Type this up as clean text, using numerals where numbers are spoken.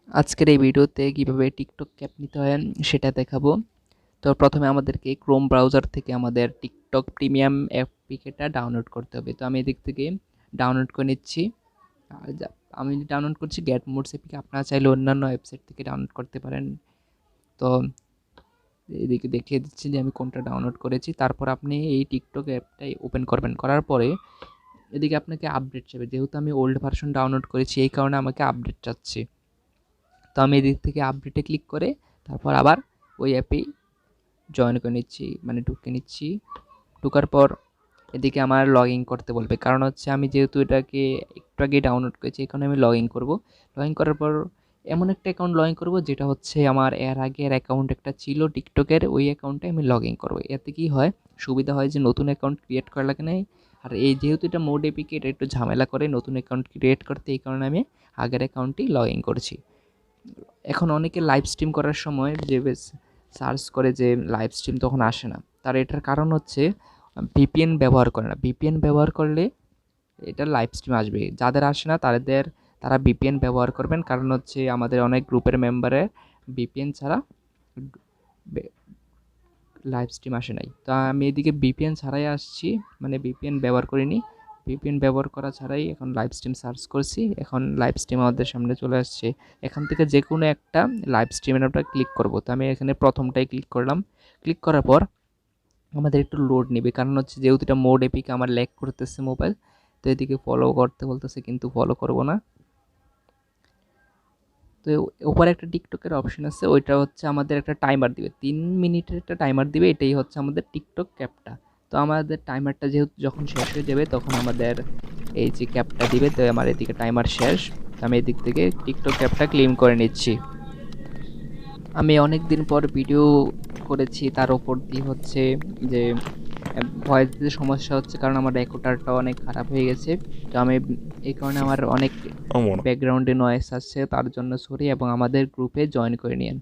আজকের এই ভিডিওতে কিভাবে টিকটক ক্যাপ নিতে হয় সেটা দেখাবো। তো প্রথমে আমাদেরকে ক্রোম ব্রাউজার থেকে আমাদের টিকটক প্রিমিয়াম অ্যাপ্লিকেশনটা ডাউনলোড করতে হবে। তো আমি এদিক থেকে ডাউনলোড করে নিচ্ছি। আমি ডাউনলোড করছি গেট মোডস এপিকে, আপনারা চাইলে অন্যান্য ওয়েবসাইট থেকে ডাউনলোড করতে পারেন। তো এদিকে দেখিয়ে দিচ্ছি যে আমি কোনটা ডাউনলোড করেছি। তারপর আপনি এই টিকটক অ্যাপটাই ওপেন করবেন, করার পরে এদিকে আপনাকে আপডেট চাইবে। যেহেতু আমি ওল্ড ভার্সন ডাউনলোড করেছি এই কারণে আমাকে আপডেট চাচ্ছে। তো আমি এদিক থেকে আপডেটে ক্লিক করে তারপর আবার ওই অ্যাপেই জয়েন করে নিচ্ছি, মানে ঢুকে নিচ্ছি। ঢোকার পর এদিকে আমার লগ ইন করতে বলবে, কারণ হচ্ছে আমি যেহেতু এটাকে একটু আগে ডাউনলোড করেছি এই কারণে আমি লগ ইন করবো। লগ ইন করার পর এমন একটা অ্যাকাউন্ট লগ ইন করবো যেটা হচ্ছে আমার এর আগের অ্যাকাউন্ট একটা ছিল টিকটকের, ওই অ্যাকাউন্টে আমি লগ ইন করবো। এতে কী হয়, সুবিধা হয় যে নতুন অ্যাকাউন্ট ক্রিয়েট করা লাগে না। আর এই যেহেতু এটা মোড এপিকে, এটা একটু ঝামেলা করে নতুন অ্যাকাউন্ট ক্রিয়েট করতে, এই কারণে আমি আগের অ্যাকাউন্টটি লগ ইন করছি। এখন অনেকে লাইভ স্ট্রিম করার সময় যে সার্চ করে যে লাইভ স্ট্রিম তখন আসে না, তার এটার কারণ হচ্ছে ভিপিএন ব্যবহার করে না। ভিপিএন ব্যবহার করলে এটা লাইভ স্ট্রিম আসবে, যাদের আসে না তারা ভিপিএন ব্যবহার করবেন, কারণ হচ্ছে আমাদের অনেক গ্রুপের মেম্বারের ভিপিএন ছাড়া লাইভ স্ট্রিম আসে নাই। তো আমি এদিকে ভিপিএন ছাড়াই আসছি, মানে ভিপিএন ব্যবহার করিনি। ভিপিএন ব্যবহার করা ছাড়াই এখন লাইভ স্ট্রিম সার্চ করছি, এখন লাইভ স্ট্রিম আমাদের সামনে চলে আসছে। এখান থেকে যে কোনো একটা লাইভ স্ট্রিমের উপর ক্লিক করব। তো আমি এখানে প্রথমটাই ক্লিক করলাম। ক্লিক করার পর আমাদের একটু লোড নেবে, কারণ হচ্ছে যেহেতু এটা মোড এপিক আমার ল্যাগ করতেছে মোবাইল। তো এদিকে ফলো করতে বলতেছে, কিন্তু ফলো করব না। তো উপরে একটা টিকটকের অপশন আছে, ওইটা হচ্ছে আমাদের একটা টাইমার দিবে, 3 মিনিটের একটা টাইমার দিবে। এটাই হচ্ছে আমাদের টিকটক ক্যাপটা। তো আমাদের টাইমারটা যেহেতু যখন শেষ হয়ে যাবে তখন আমাদের এই যে ক্যাপটা দিবে। তো আমার এদিকে টাইমার শেষ, তো আমি এদিক থেকে টিকটক ক্যাপটা ক্লেম করে নিচ্ছি। আমি অনেক দিন পর ভিডিও করেছি, তার ওপর দিয়ে হচ্ছে যে ভয়েস দিতে সমস্যা হচ্ছে, কারণ আমার রেকর্ডারটা অনেক খারাপ হয়ে গেছে। তো আমি এই কারণে আমার অনেক Vamos. ব্যাকগ্রাউন্ডে নয়েজ আসছে, তার জন্য সরি, এবং আমাদের গ্রুপে জয়েন করে নিন।